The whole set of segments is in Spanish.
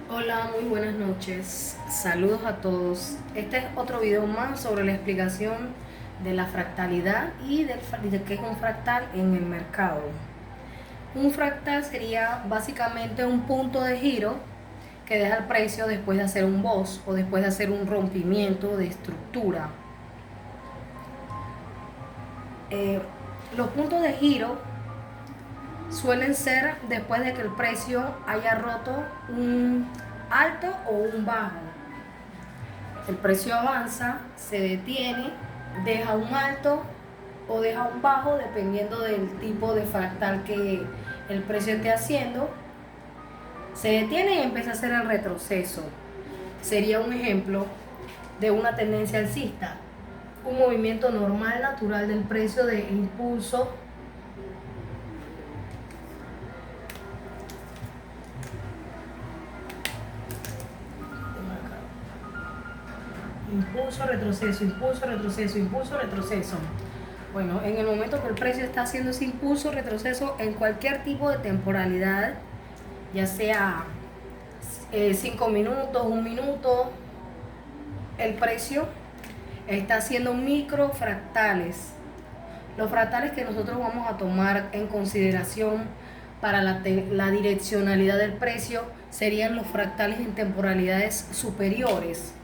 Hola, muy buenas noches. Saludos a todos. Este es otro video más sobre la explicación de la fractalidad y de qué es un fractal en el mercado. Un fractal sería básicamente un punto de giro que deja el precio después de hacer un boss o después de hacer un rompimiento de estructura. Eh, los puntos de giro suelen ser después de que el precio haya roto un alto o un bajo. El precio avanza, se detiene, deja un alto o deja un bajo dependiendo del tipo de fractal que el precio esté haciendo. Se detiene y empieza a hacer el retroceso. Sería un ejemplo de una tendencia alcista, un movimiento normal, natural del precio de impulso. Impulso, retroceso, impulso, retroceso, impulso, retroceso. Bueno, en el momento que el precio está haciendo ese impulso, retroceso en cualquier tipo de temporalidad, ya sea 5 minutos, un minuto, el precio está haciendo microfractales. Los fractales que nosotros vamos a tomar en consideración para la direccionalidad del precio serían los fractales en temporalidades superiores.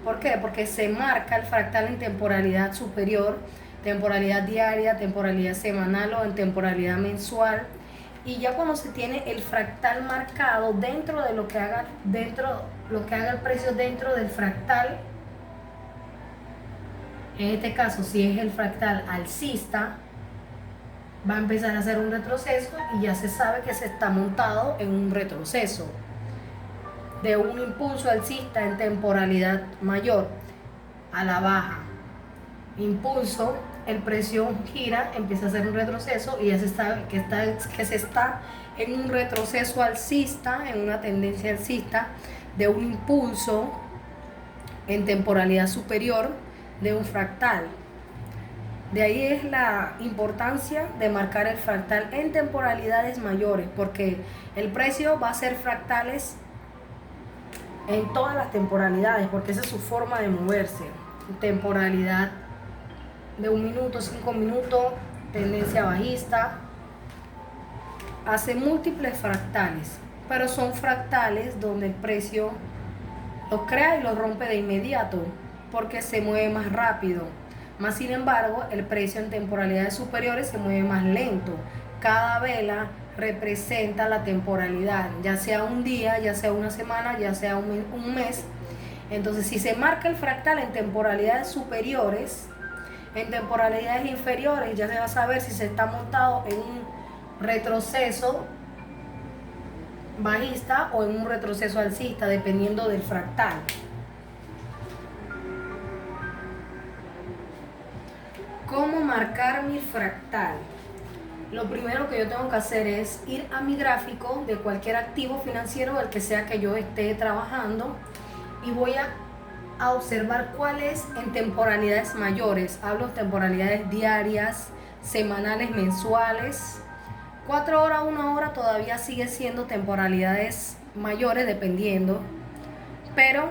¿Por qué? Porque se marca el fractal en temporalidad superior, temporalidad diaria, temporalidad semanal o en temporalidad mensual. Y ya cuando se tiene el fractal marcado dentro de lo que haga el precio dentro del fractal, en este caso si es el fractal alcista, va a empezar a hacer un retroceso y ya se sabe que se está montado en un retroceso de un impulso alcista en temporalidad mayor a la baja. Impulso, el precio gira, empieza a hacer un retroceso y ya se sabe que se está en un retroceso alcista, en una tendencia alcista de un impulso en temporalidad superior de un fractal. De ahí es la importancia de marcar el fractal en temporalidades mayores, porque el precio va a ser fractales en todas las temporalidades, porque esa es su forma de moverse. Temporalidad de 1 minuto, 5 minutos, tendencia bajista, hace múltiples fractales, pero son fractales donde el precio los crea y los rompe de inmediato, porque se mueve más rápido. Más sin embargo, el precio en temporalidades superiores se mueve más lento. Cada vela representa la temporalidad, ya sea un día, ya sea una semana, ya sea un mes. Entonces, si se marca el fractal en temporalidades superiores, en temporalidades inferiores ya se va a saber si se está montado en un retroceso bajista o en un retroceso alcista, dependiendo del fractal. ¿Cómo marcar mi fractal? Lo primero que yo tengo que hacer es ir a mi gráfico de cualquier activo financiero, del que sea que yo esté trabajando, y voy a observar cuál es en temporalidades mayores. Hablo de temporalidades diarias, semanales, mensuales. 4 horas, 1 hora todavía sigue siendo temporalidades mayores dependiendo, pero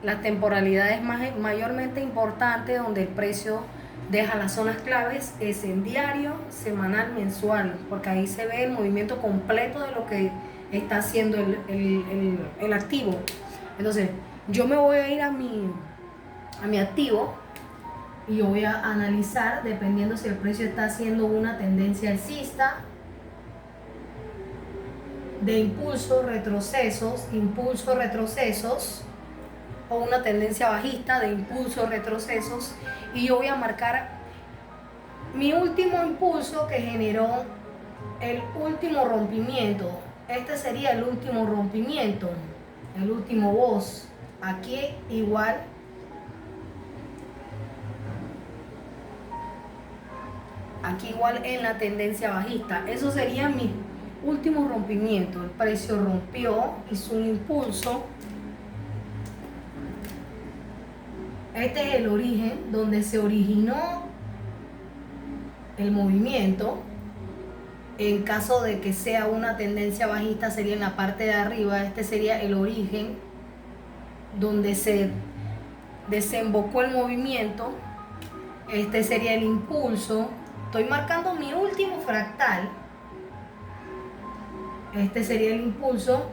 las temporalidades mayormente importantes donde el precio deja las zonas claves es en diario, semanal, mensual, porque ahí se ve el movimiento completo de lo que está haciendo el activo. Entonces, yo me voy a ir a mi activo y yo voy a analizar dependiendo si el precio está haciendo una tendencia alcista de impulso, retrocesos, o una tendencia bajista de impulso, retrocesos, y yo voy a marcar mi último impulso que generó el último rompimiento. Este sería el último rompimiento, el último boss. Aquí igual en la tendencia bajista. Eso sería mi último rompimiento. El precio rompió, hizo un impulso. Este es el origen donde se originó el movimiento. En caso de que sea una tendencia bajista, sería en la parte de arriba. Este sería el origen donde se desembocó el movimiento. Este sería el impulso. Estoy marcando mi último fractal. Este sería el impulso.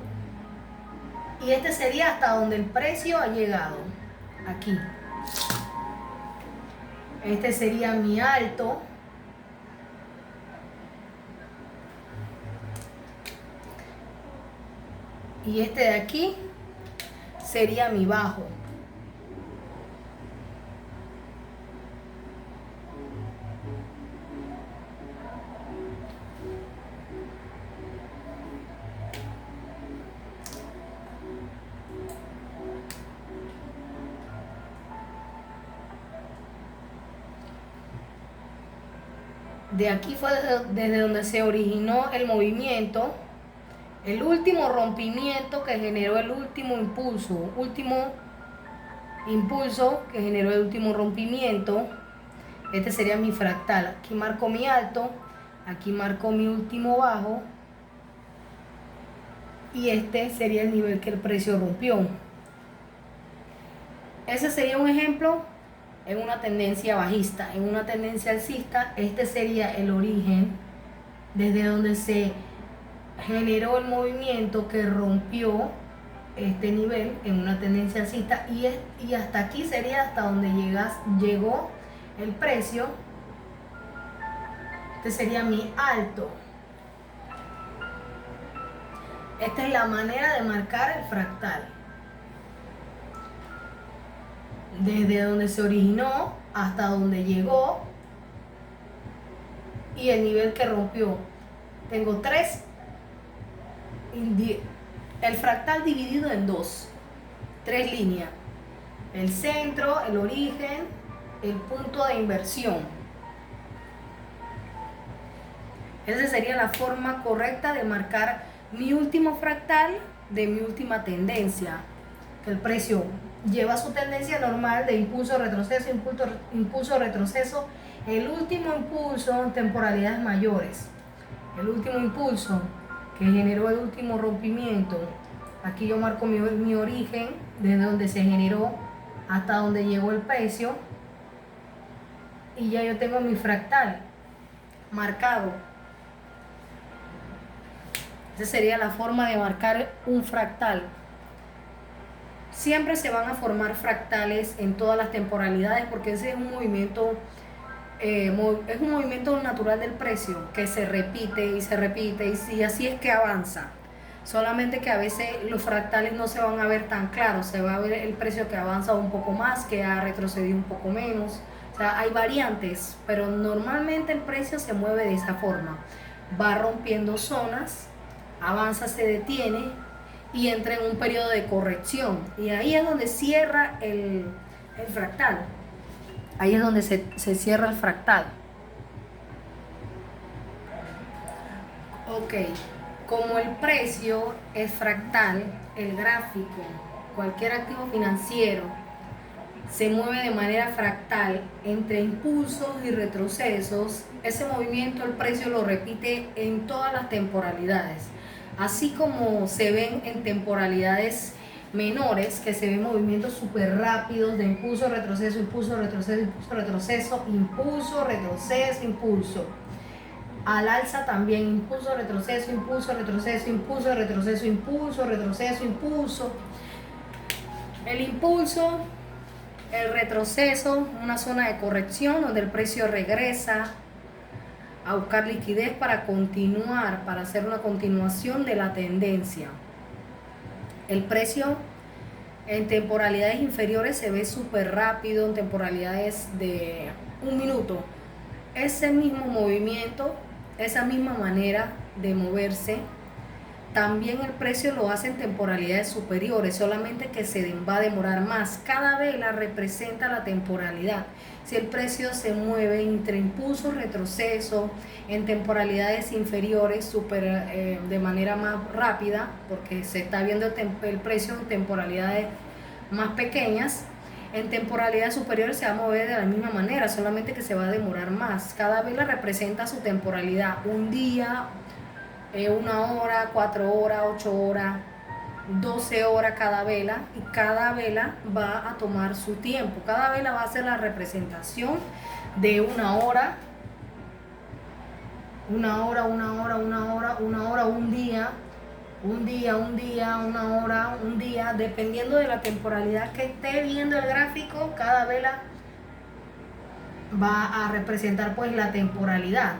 Y este sería hasta donde el precio ha llegado. Aquí. Este sería mi alto. Y este de aquí sería mi bajo. De aquí fue desde donde se originó el movimiento, el último rompimiento que generó el último impulso que generó el último rompimiento. Este sería mi fractal. Aquí marco mi alto, aquí marco mi último bajo y este sería el nivel que el precio rompió. Ese sería un ejemplo en una tendencia bajista. En una tendencia alcista, este sería el origen desde donde se generó el movimiento que rompió este nivel en una tendencia alcista, y hasta aquí sería hasta donde llegó el precio. Este sería mi alto. Esta es la manera de marcar el fractal. Desde donde se originó hasta donde llegó y el nivel que rompió. Tengo el fractal dividido en tres líneas: el centro, el origen, el punto de inversión. Esa sería la forma correcta de marcar mi último fractal de mi última tendencia. El precio lleva su tendencia normal de impulso, retroceso, impulso, retroceso. El último impulso en temporalidades mayores. El último impulso que generó el último rompimiento. Aquí yo marco mi origen, desde donde se generó hasta donde llegó el precio. Y ya yo tengo mi fractal marcado. Esa sería la forma de marcar un fractal. Siempre se van a formar fractales en todas las temporalidades, porque ese es un movimiento natural del precio que se repite y se repite, y así es que avanza. Solamente que a veces los fractales no se van a ver tan claros, se va a ver el precio que avanza un poco más, que ha retrocedido un poco menos. O sea, hay variantes, pero normalmente el precio se mueve de esa forma. Va rompiendo zonas, avanza, se detiene y entra en un periodo de corrección, y ahí es donde cierra el fractal. Ahí es donde se cierra el fractal. Ok, como el precio es fractal, el gráfico, cualquier activo financiero se mueve de manera fractal entre impulsos y retrocesos. Ese movimiento el precio lo repite en todas las temporalidades. Así como se ven en temporalidades menores, que se ven movimientos súper rápidos de impulso, retroceso, impulso, retroceso, impulso, retroceso, impulso, retroceso, impulso. Al alza también, impulso, retroceso, impulso, retroceso, impulso, retroceso, impulso, retroceso, impulso. El impulso, el retroceso, una zona de corrección donde el precio regresa a buscar liquidez para continuar, para hacer una continuación de la tendencia. El precio en temporalidades inferiores se ve súper rápido, en temporalidades de un minuto. Ese mismo movimiento, esa misma manera de moverse, también el precio lo hace en temporalidades superiores, solamente que se va a demorar más. Cada vela representa la temporalidad. Si el precio se mueve entre impulso, retroceso, en temporalidades inferiores de manera más rápida, porque se está viendo el precio en temporalidades más pequeñas, En temporalidades superiores se va a mover de la misma manera, solamente que se va a demorar más. Cada vela representa su temporalidad, un día, 1 hora, 4 horas, 8 horas, 12 horas cada vela, y cada vela va a tomar su tiempo. Cada vela va a ser la representación de 1 hora, 1 hora, 1 hora, 1 hora, 1 hora, un día, 1 hora, un día, dependiendo de la temporalidad que esté viendo el gráfico. Cada vela va a representar pues la temporalidad.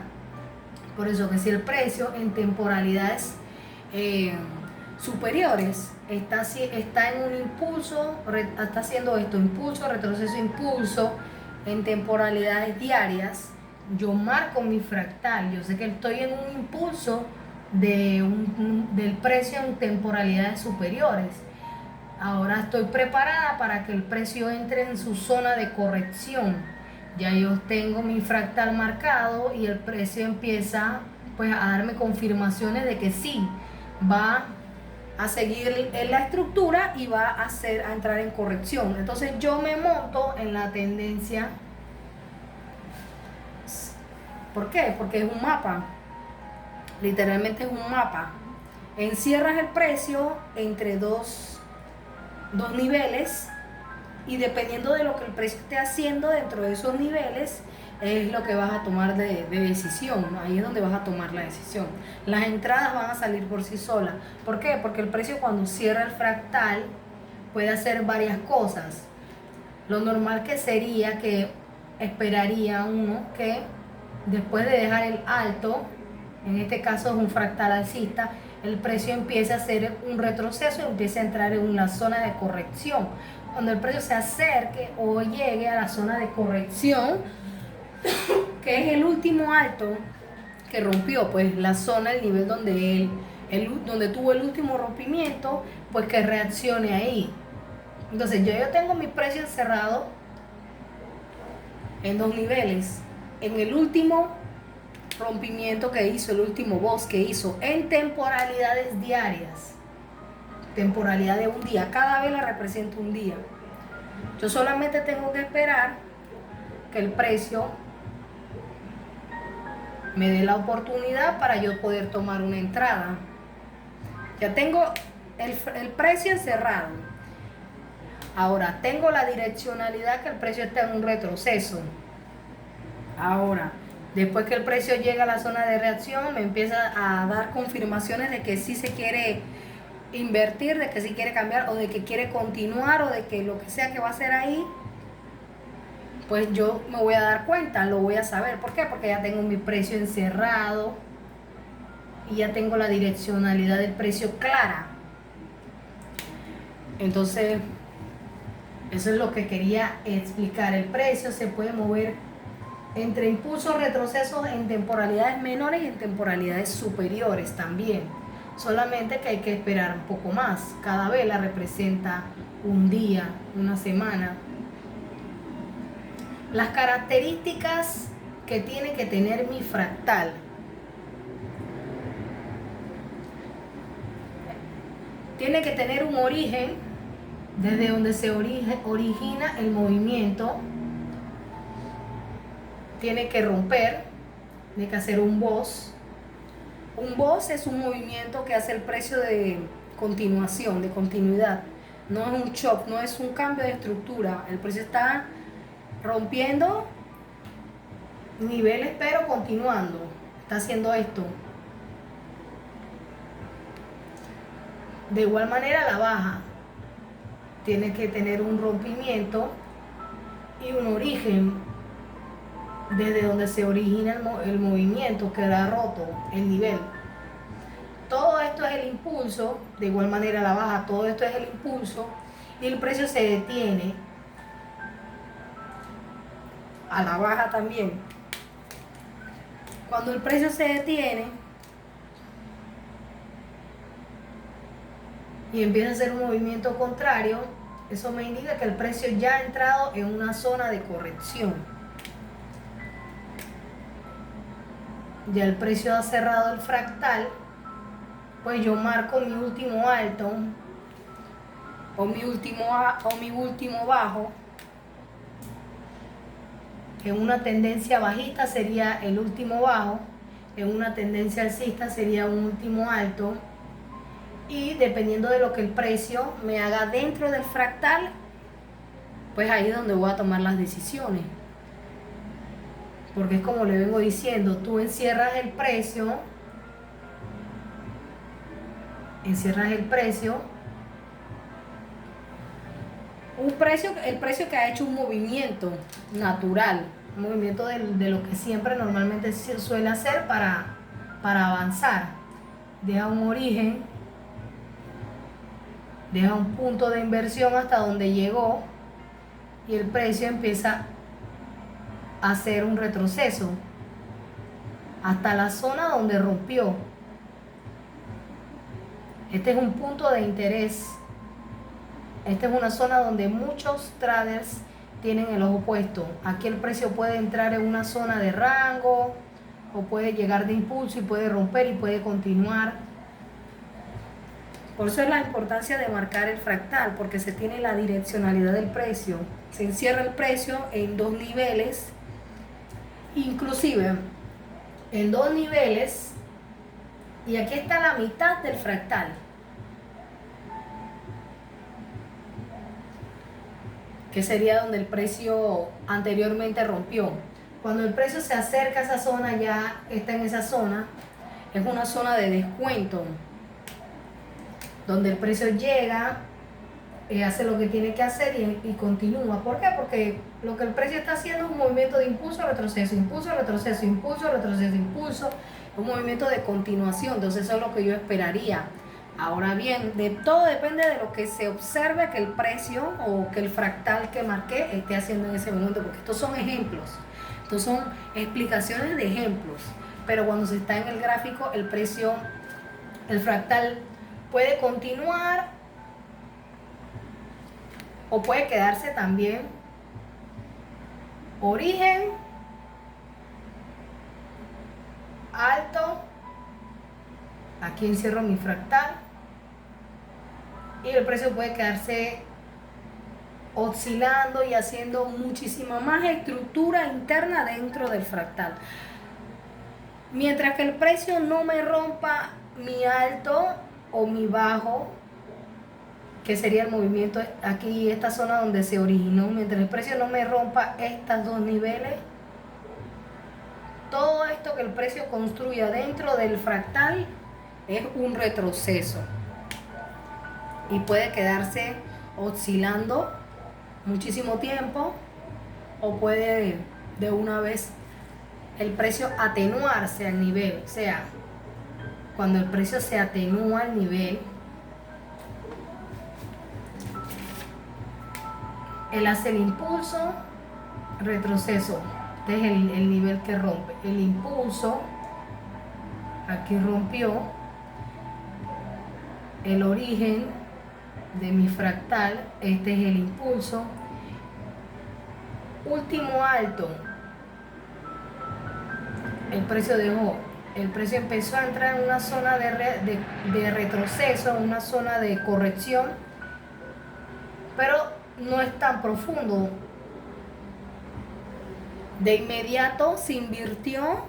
Por eso que si el precio en temporalidades superiores está en un impulso, está haciendo esto, impulso, retroceso, impulso, en temporalidades diarias, yo marco mi fractal, yo sé que estoy en un impulso del precio en temporalidades superiores. Ahora estoy preparada para que el precio entre en su zona de corrección. Ya yo tengo mi fractal marcado y el precio empieza pues a darme confirmaciones de que sí, va a seguir en la estructura y va a entrar en corrección. Entonces yo me monto en la tendencia. ¿Por qué? Porque es un mapa. Literalmente es un mapa. Encierras el precio entre dos niveles, y dependiendo de lo que el precio esté haciendo dentro de esos niveles es lo que vas a tomar de decisión. Ahí es donde vas a tomar la decisión. Las entradas van a salir por sí solas. ¿Por qué? Porque el precio, cuando cierra el fractal, puede hacer varias cosas. Lo normal que sería que esperaría uno que después de dejar el alto, en este caso es un fractal alcista, el precio empieza a hacer un retroceso y empieza a entrar en una zona de corrección. Cuando el precio se acerque o llegue a la zona de corrección, que es el último alto que rompió, pues la zona, el nivel donde donde tuvo el último rompimiento, pues que reaccione ahí. Entonces yo tengo mi precio encerrado en dos niveles. En el último rompimiento que hizo, el último boss que hizo, en temporalidades diarias, temporalidad de un día, cada vela representa un día. Yo solamente tengo que esperar que el precio me dé la oportunidad para yo poder tomar una entrada. Ya tengo el precio encerrado. Ahora tengo la direccionalidad, que el precio está en un retroceso. Ahora, después que el precio llega a la zona de reacción, me empieza a dar confirmaciones de que sí se quiere invertir, de que sí quiere cambiar, o de que quiere continuar, o de que lo que sea que va a hacer ahí, pues yo me voy a dar cuenta, lo voy a saber. ¿Por qué? Porque ya tengo mi precio encerrado y ya tengo la direccionalidad del precio clara. Entonces, eso es lo que quería explicar. El precio se puede mover entre impulsos, retrocesos, en temporalidades menores y en temporalidades superiores también. Solamente que hay que esperar un poco más. Cada vela representa un día, una semana. Las características que tiene que tener mi fractal. Tiene que tener un origen, desde donde se origina el movimiento. Tiene que romper, tiene que hacer un boss. Un boss es un movimiento que hace el precio de continuación, de continuidad. No es un shock, no es un cambio de estructura. El precio está rompiendo niveles, pero continuando. Está haciendo esto. De igual manera, la baja tiene que tener un rompimiento y un origen, desde donde se origina el movimiento, queda roto el nivel. Todo esto es el impulso. De igual manera, la baja, todo esto es el impulso, y el precio se detiene a la baja también. Cuando el precio se detiene y empieza a hacer un movimiento contrario, eso me indica que el precio ya ha entrado en una zona de corrección. Ya el precio ha cerrado el fractal, pues yo marco mi último alto o mi último bajo, En una tendencia bajista sería el último bajo, en una tendencia alcista sería un último alto, y dependiendo de lo que el precio me haga dentro del fractal, pues ahí es donde voy a tomar las decisiones. Porque es como le vengo diciendo, tú encierras el precio, el precio que ha hecho un movimiento natural, un movimiento de lo que siempre normalmente se suele hacer para avanzar. Deja un origen, deja un punto de inversión hasta donde llegó y el precio empieza a hacer un retroceso hasta la zona donde rompió. Este es un punto de interés. Esta es una zona donde muchos traders tienen el ojo puesto. Aquí el precio puede entrar en una zona de rango o puede llegar de impulso y puede romper y puede continuar. Por eso es la importancia de marcar el fractal, porque se tiene la direccionalidad del precio. Se encierra el precio en dos niveles, inclusive en dos niveles, y aquí está la mitad del fractal. Que sería donde el precio anteriormente rompió. Cuando el precio se acerca a esa zona, ya está en esa zona, es una zona de descuento, donde el precio llega, hace lo que tiene que hacer y continúa. ¿Por qué? Porque lo que el precio está haciendo es un movimiento de impulso, retroceso, impulso, retroceso, impulso, retroceso, impulso, un movimiento de continuación. Entonces eso es lo que yo esperaría. Ahora bien, de todo depende de lo que se observe que el precio o que el fractal que marqué esté haciendo en ese momento, porque estos son ejemplos, estos son explicaciones de ejemplos, pero cuando se está en el gráfico, el precio, el fractal puede continuar o puede quedarse también origen, alto, aquí encierro mi fractal, y el precio puede quedarse oscilando y haciendo muchísima más estructura interna dentro del fractal. Mientras que el precio no me rompa mi alto o mi bajo, que sería el movimiento aquí, esta zona donde se originó, mientras el precio no me rompa estos dos niveles, todo esto que el precio construya dentro del fractal es un retroceso y puede quedarse oscilando muchísimo tiempo, o puede de una vez el precio atenuarse al nivel. O sea, cuando el precio se atenúa al nivel, él hace el impulso, retroceso. Este es el nivel que rompe. El impulso, aquí rompió. El origen de mi fractal, este es el impulso. Último alto, el precio dejó. El precio empezó a entrar en una zona de retroceso, en una zona de corrección, pero no es tan profundo. De inmediato se invirtió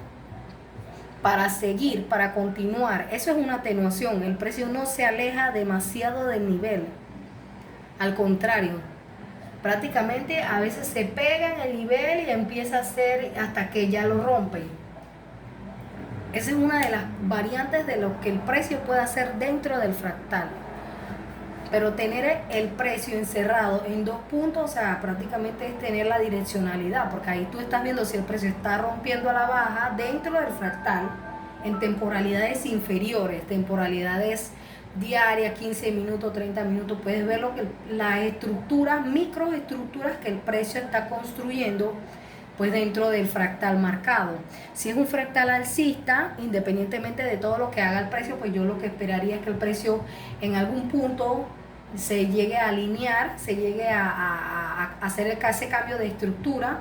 para seguir, para continuar. Eso es una atenuación. El precio no se aleja demasiado del nivel. Al contrario, prácticamente a veces se pega en el nivel y empieza a hacer hasta que ya lo rompe. Esa es una de las variantes de lo que el precio puede hacer dentro del fractal. Pero tener el precio encerrado en dos puntos, o sea, prácticamente es tener la direccionalidad, porque ahí tú estás viendo si el precio está rompiendo a la baja dentro del fractal en temporalidades inferiores, temporalidades diarias, 15 minutos, 30 minutos. Puedes ver lo que las estructuras, microestructuras que el precio está construyendo pues dentro del fractal marcado. Si es un fractal alcista, independientemente de todo lo que haga el precio, pues yo lo que esperaría es que el precio en algún punto se llegue a alinear, se llegue a hacer ese cambio de estructura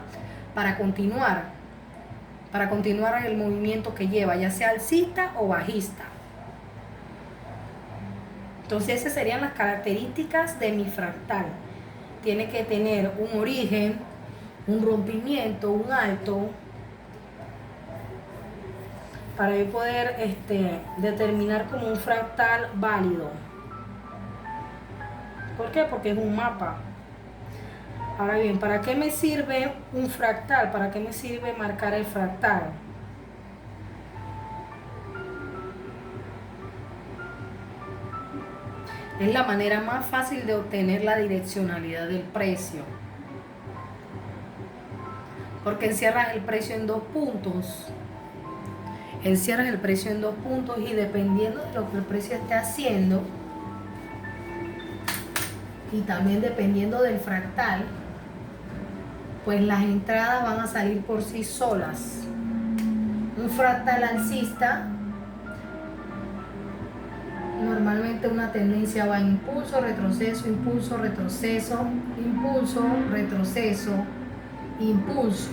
para continuar el movimiento que lleva, ya sea alcista o bajista. Entonces esas serían las características de mi fractal. Tiene que tener un origen, un rompimiento, un alto, para yo poder determinar como un fractal válido. ¿Por qué? Porque es un mapa. Ahora bien, ¿para qué me sirve un fractal? ¿Para qué me sirve marcar el fractal? Es la manera más fácil de obtener la direccionalidad del precio. Porque encierras el precio en dos puntos. Encierras el precio en dos puntos y dependiendo de lo que el precio esté haciendo y también dependiendo del fractal, pues las entradas van a salir por sí solas. Un fractal alcista, normalmente una tendencia va en impulso, retroceso, impulso, retroceso, impulso, retroceso, impulso.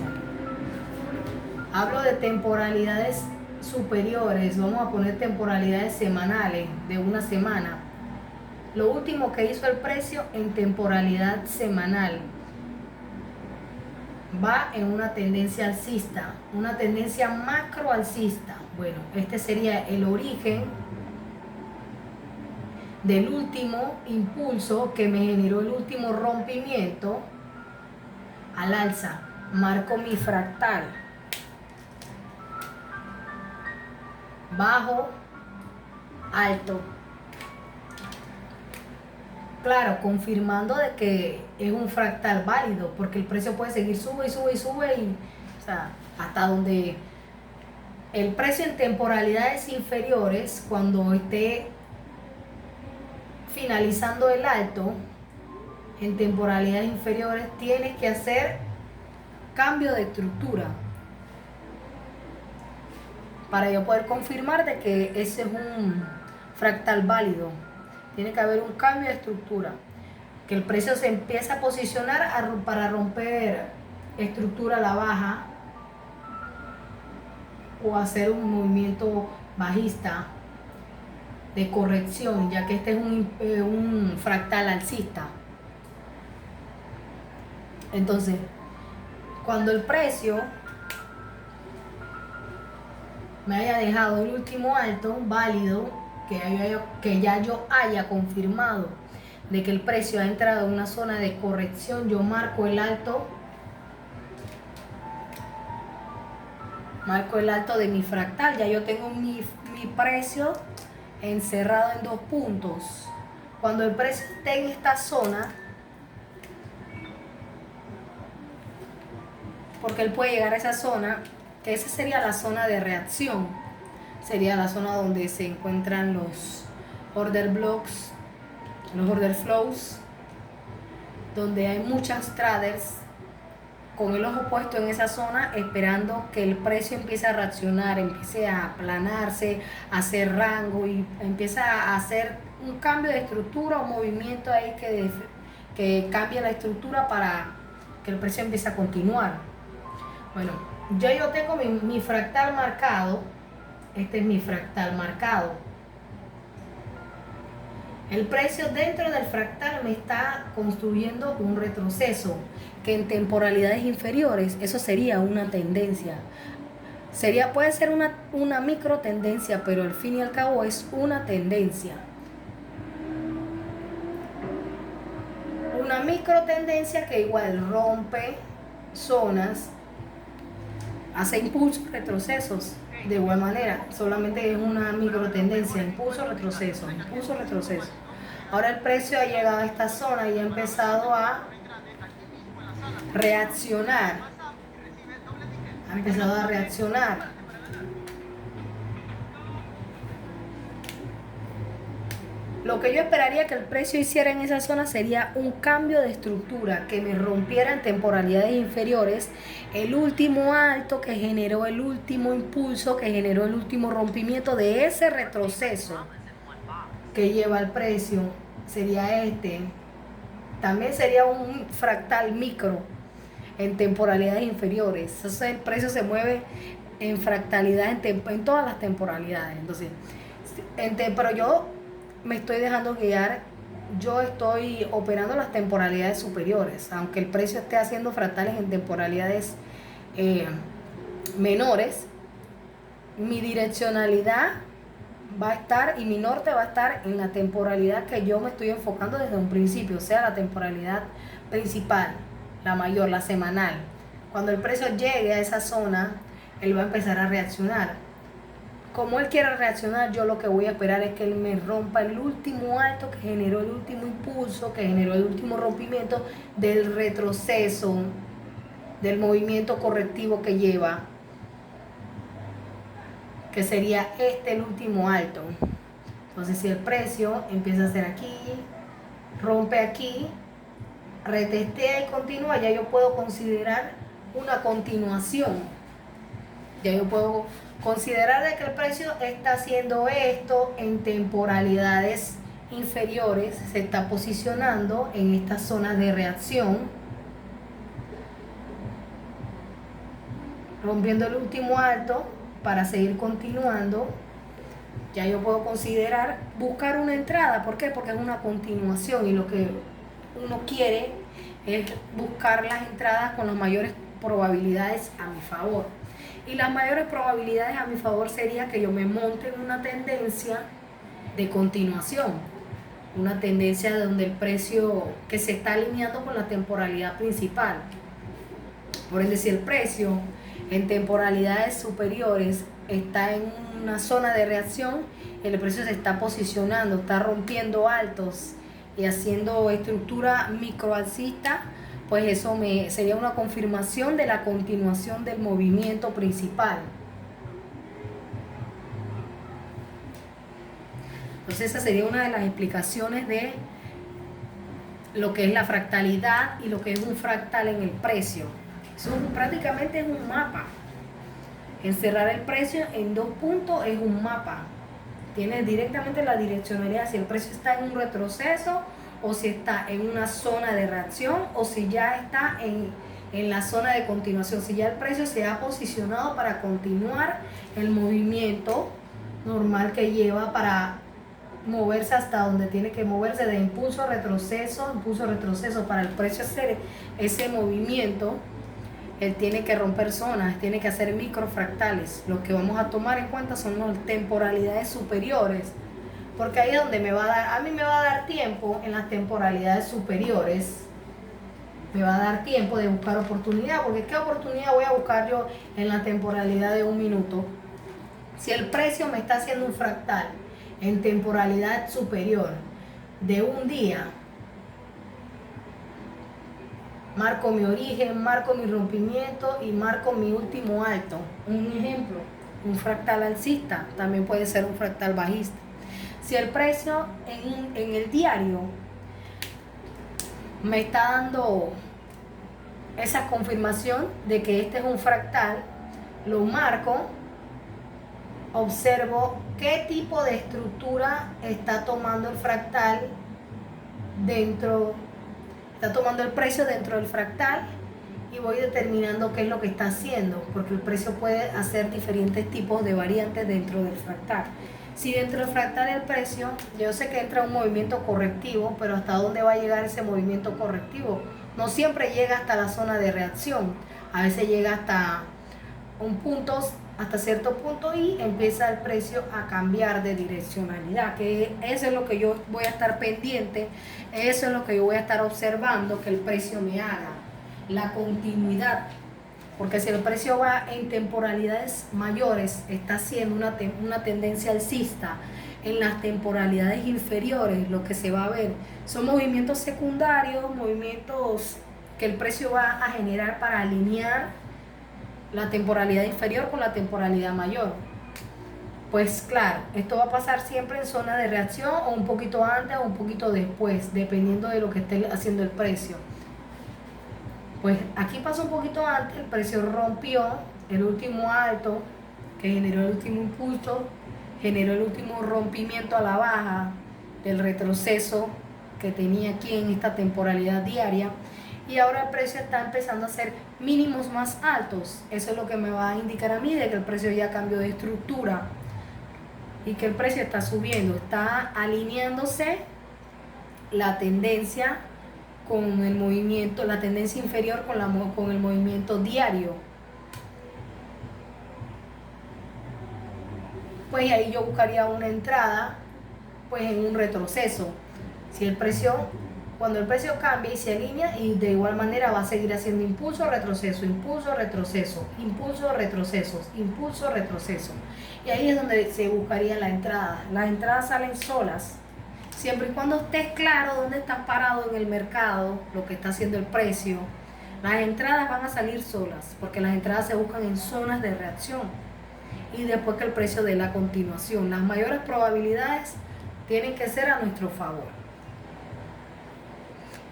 Hablo de temporalidades superiores, vamos a poner temporalidades semanales de una semana. Lo último que hizo el precio en temporalidad semanal va en una tendencia alcista, una tendencia macro alcista. Bueno, este sería el origen del último impulso que me generó el último rompimiento al alza. Marco mi fractal. Bajo, alto. Claro, confirmando de que es un fractal válido, porque el precio puede seguir sube y sube y sube y, o sea, hasta donde el precio en temporalidades inferiores, cuando esté finalizando el alto, en temporalidades inferiores tienes que hacer cambio de estructura para yo poder confirmar de que ese es un fractal válido. Tiene que haber un cambio de estructura, que el precio se empiece a posicionar para romper estructura a la baja o hacer un movimiento bajista de corrección, ya que este es un fractal alcista. Entonces, cuando el precio me haya dejado el último alto válido, que ya yo haya confirmado de que el precio ha entrado en una zona de corrección, yo marco el alto de mi fractal. Ya yo tengo mi precio encerrado en dos puntos. Cuando el precio esté en esta zona, porque él puede llegar a esa zona, que esa sería la zona de reacción, sería la zona donde se encuentran los order blocks, los order flows, donde hay muchos traders con el ojo puesto en esa zona esperando que el precio empiece a reaccionar, empiece a aplanarse, a hacer rango y empieza a hacer un cambio de estructura, un movimiento ahí que cambie la estructura para que el precio empiece a continuar. Bueno, ya yo tengo mi fractal marcado. Este es mi fractal marcado. El precio dentro del fractal me está construyendo un retroceso, que en temporalidades inferiores eso sería una tendencia. Puede ser una micro tendencia, pero al fin y al cabo es una tendencia. Una micro tendencia que igual rompe zonas, hace impulsos, retrocesos. De igual manera, solamente es una micro tendencia, impulso, retroceso, impulso, retroceso. Ahora el precio ha llegado a esta zona y ha empezado a reaccionar. Ha empezado a reaccionar. Lo que yo esperaría que el precio hiciera en esa zona sería un cambio de estructura, que me rompiera en temporalidades inferiores el último alto que generó el último impulso, que generó el último rompimiento de ese retroceso que lleva el precio. Sería este. También sería un fractal micro en temporalidades inferiores. Entonces el precio se mueve en fractalidad en todas las temporalidades. Entonces, pero yo me estoy dejando guiar yo estoy operando las temporalidades superiores, aunque el precio esté haciendo fractales en temporalidades menores, mi direccionalidad va a estar y mi norte va a estar en la temporalidad que yo me estoy enfocando desde un principio, o sea, la temporalidad principal, la mayor, la semanal. Cuando el precio llegue a esa zona, él va a empezar a reaccionar. Como él quiera reaccionar, yo lo que voy a esperar es que él me rompa el último alto que generó el último impulso, que generó el último rompimiento del retroceso, del movimiento correctivo que lleva, que sería el último alto. Entonces, si el precio empieza a hacer aquí, rompe aquí, retestea y continúa, ya yo puedo considerar una continuación. Ya yo puedo considerar de que el precio está haciendo esto en temporalidades inferiores, se está posicionando en esta zona de reacción, rompiendo el último alto para seguir continuando. Ya yo puedo considerar buscar una entrada. ¿Por qué? Porque es una continuación y lo que uno quiere es buscar las entradas con las mayores probabilidades a mi favor. Y las mayores probabilidades a mi favor sería que yo me monte en una tendencia de continuación, una tendencia donde el precio que se está alineando con la temporalidad principal. Por ende, si el precio en temporalidades superiores está en una zona de reacción, el precio se está posicionando, está rompiendo altos y haciendo estructura microalcista, pues eso sería una confirmación de la continuación del movimiento principal. Entonces esa sería una de las explicaciones de lo que es la fractalidad y lo que es un fractal en el precio. Eso prácticamente es un mapa. Encerrar el precio en dos puntos es un mapa. Tiene directamente la direccionalidad, si el precio está en un retroceso o si está en una zona de reacción o si ya está en la zona de continuación, si ya el precio se ha posicionado para continuar el movimiento normal que lleva para moverse hasta donde tiene que moverse, de impulso a retroceso, para el precio hacer ese movimiento. Él tiene que romper zonas, tiene que hacer microfractales. Lo que vamos a tomar en cuenta son las temporalidades superiores, porque ahí es donde a mí me va a dar tiempo en las temporalidades superiores, me va a dar tiempo de buscar oportunidad, porque ¿qué oportunidad voy a buscar yo en la temporalidad de un minuto? Si el precio me está haciendo un fractal en temporalidad superior de un día, marco mi origen, marco mi rompimiento y marco mi último alto. Un ejemplo, un fractal alcista, también puede ser un fractal bajista. Si el precio en el diario me está dando esa confirmación de que este es un fractal, lo marco, observo qué tipo de estructura está tomando el fractal está tomando el precio dentro del fractal y voy determinando qué es lo que está haciendo, porque el precio puede hacer diferentes tipos de variantes dentro del fractal. Si dentro del fractal el precio, yo sé que entra un movimiento correctivo, pero ¿hasta dónde va a llegar ese movimiento correctivo? No siempre llega hasta la zona de reacción, a veces llega hasta hasta cierto punto y empieza el precio a cambiar de direccionalidad, que eso es lo que yo voy a estar pendiente, eso es lo que yo voy a estar observando que el precio me haga, la continuidad, porque si el precio va en temporalidades mayores, está haciendo una tendencia alcista. En las temporalidades inferiores lo que se va a ver son movimientos secundarios, movimientos que el precio va a generar para alinear la temporalidad inferior con la temporalidad mayor. Pues claro, esto va a pasar siempre en zona de reacción o un poquito antes o un poquito después, dependiendo de lo que esté haciendo el precio. Pues aquí pasó un poquito antes, el precio rompió el último alto que generó el último impulso, generó el último rompimiento a la baja del retroceso que tenía aquí en esta temporalidad diaria. Y ahora el precio está empezando a hacer mínimos más altos. Eso es lo que me va a indicar a mí de que el precio ya cambió de estructura y que el precio está subiendo, está alineándose la tendencia con el movimiento, la tendencia inferior con el movimiento diario. Pues ahí yo buscaría una entrada pues en un retroceso. Si el precio, cuando el precio cambia y se alinea, y de igual manera va a seguir haciendo impulso, retroceso, impulso, retroceso, impulso, retrocesos, impulso, retroceso. Y ahí es donde se buscaría la entrada. Las entradas salen solas, siempre y cuando estés claro dónde estás parado en el mercado, lo que está haciendo el precio. Las entradas van a salir solas, porque las entradas se buscan en zonas de reacción y después que el precio dé la continuación. Las mayores probabilidades tienen que ser a nuestro favor.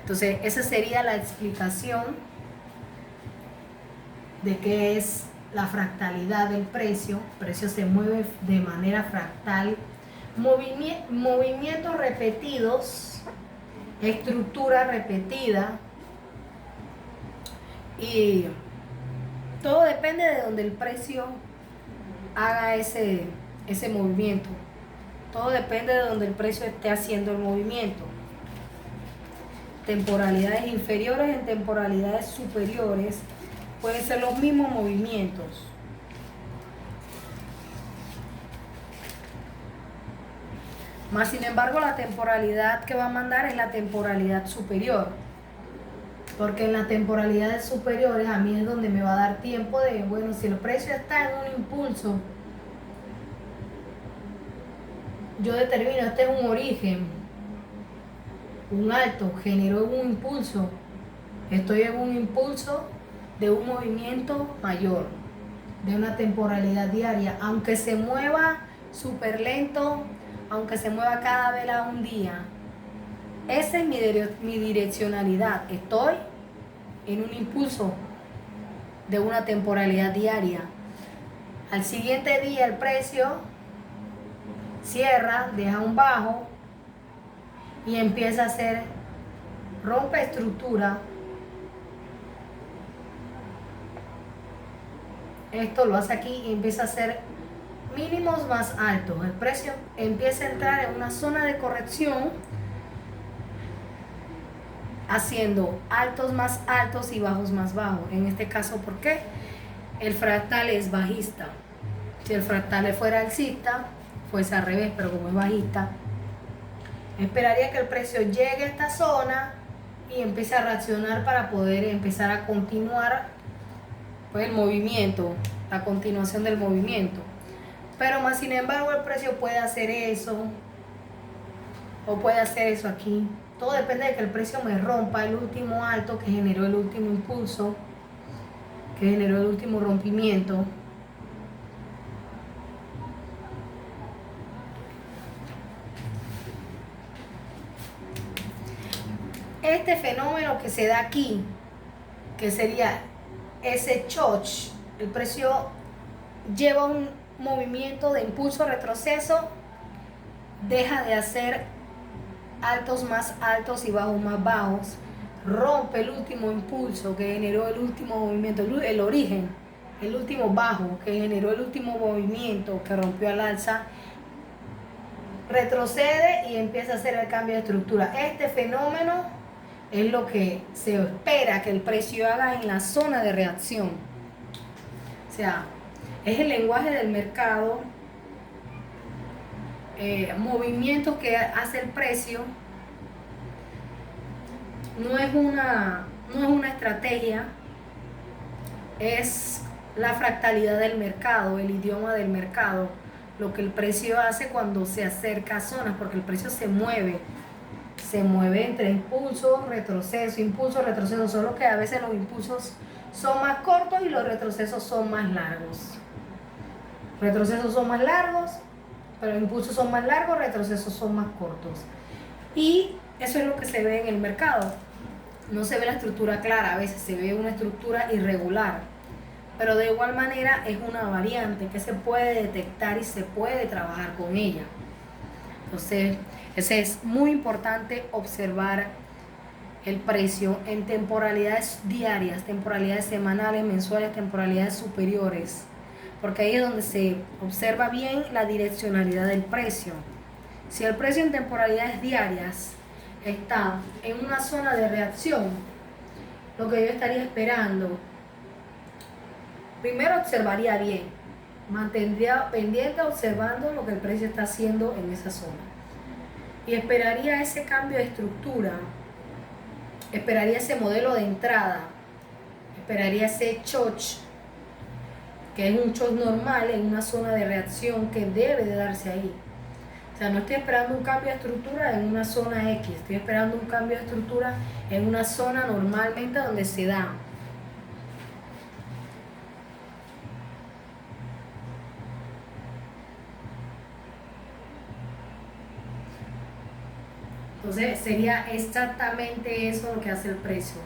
Entonces, esa sería la explicación de qué es la fractalidad del precio. El precio se mueve de manera fractal. Movimientos repetidos, estructura repetida, y todo depende de donde el precio haga ese movimiento. Todo depende de donde el precio esté haciendo el movimiento. Temporalidades inferiores en temporalidades superiores pueden ser los mismos movimientos. Más sin embargo, la temporalidad que va a mandar es la temporalidad superior. Porque en las temporalidades superiores a mí es donde me va a dar tiempo de, bueno, si el precio está en un impulso, yo determino, este es un origen, un alto, generó un impulso, estoy en un impulso de un movimiento mayor, de una temporalidad diaria, aunque se mueva súper lento, aunque se mueva cada vela un día. Esa es mi direccionalidad. Estoy en un impulso de una temporalidad diaria. Al siguiente día el precio cierra, deja un bajo y empieza a hacer, rompe estructura. Esto lo hace aquí y empieza a hacer mínimos más altos. El precio empieza a entrar en una zona de corrección, haciendo altos más altos y bajos más bajos. En este caso, ¿por qué? El fractal es bajista. Si el fractal fuera alcista, fuese al revés, pero como es bajista, esperaría que el precio llegue a esta zona y empiece a reaccionar para poder empezar a continuar pues el movimiento, la continuación del movimiento. Pero más sin embargo el precio puede hacer eso o puede hacer eso aquí. Todo depende de que el precio me rompa el último alto que generó el último impulso, que generó el último rompimiento. Este fenómeno que se da aquí, que sería ese choch, el precio lleva un movimiento de impulso retroceso, deja de hacer altos más altos y bajos más bajos, rompe el último impulso que generó el último movimiento, el origen, el último bajo que generó el último movimiento que rompió al alza, retrocede y empieza a hacer el cambio de estructura. Este fenómeno es lo que se espera que el precio haga en la zona de reacción. O sea, es el lenguaje del mercado, movimientos que hace el precio. No es una estrategia, es la fractalidad del mercado, el idioma del mercado, lo que el precio hace cuando se acerca a zonas, porque el precio se mueve entre impulso, retroceso, solo que a veces los impulsos son más cortos y los retrocesos son más largos. Retrocesos son más largos, pero impulsos son más largos, retrocesos son más cortos. Y eso es lo que se ve en el mercado. No se ve la estructura clara, a veces se ve una estructura irregular, pero de igual manera es una variante que se puede detectar y se puede trabajar con ella. Entonces, es muy importante observar el precio en temporalidades diarias, temporalidades semanales, mensuales, temporalidades superiores, porque ahí es donde se observa bien la direccionalidad del precio. Si el precio en temporalidades diarias está en una zona de reacción, lo que yo estaría esperando, primero observaría bien, mantendría pendiente observando lo que el precio está haciendo en esa zona. Y esperaría ese cambio de estructura, esperaría ese modelo de entrada, esperaría ese choch, que es un choch normal en una zona de reacción que debe de darse ahí. O sea, no estoy esperando un cambio de estructura en una zona X, estoy esperando un cambio de estructura en una zona normalmente donde se da. Entonces sería exactamente eso lo que hace el precio.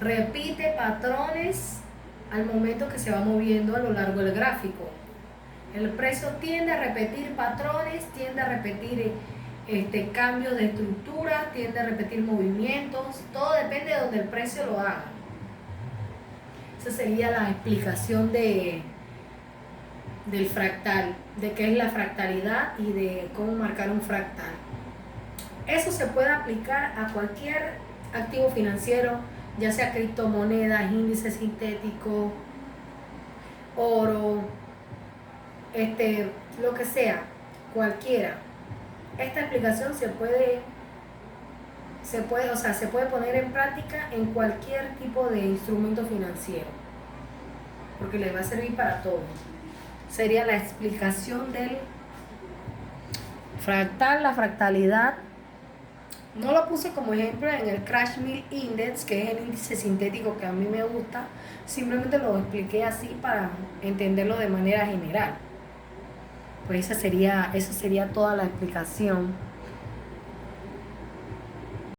Repite patrones al momento que se va moviendo a lo largo del gráfico. El precio tiende a repetir patrones, tiende a repetir cambios de estructura, tiende a repetir movimientos, todo depende de donde el precio lo haga. Esa sería la explicación del fractal, de qué es la fractalidad y de cómo marcar un fractal. Eso se puede aplicar a cualquier activo financiero, ya sea criptomonedas, índices sintéticos, oro, lo que sea, cualquiera. Esta explicación se puede poner en práctica en cualquier tipo de instrumento financiero, porque les va a servir para todo. Sería la explicación del fractal, la fractalidad. No lo puse como ejemplo en el Crash Mill Index, que es el índice sintético que a mí me gusta, simplemente lo expliqué así para entenderlo de manera general. Pues esa sería toda la explicación.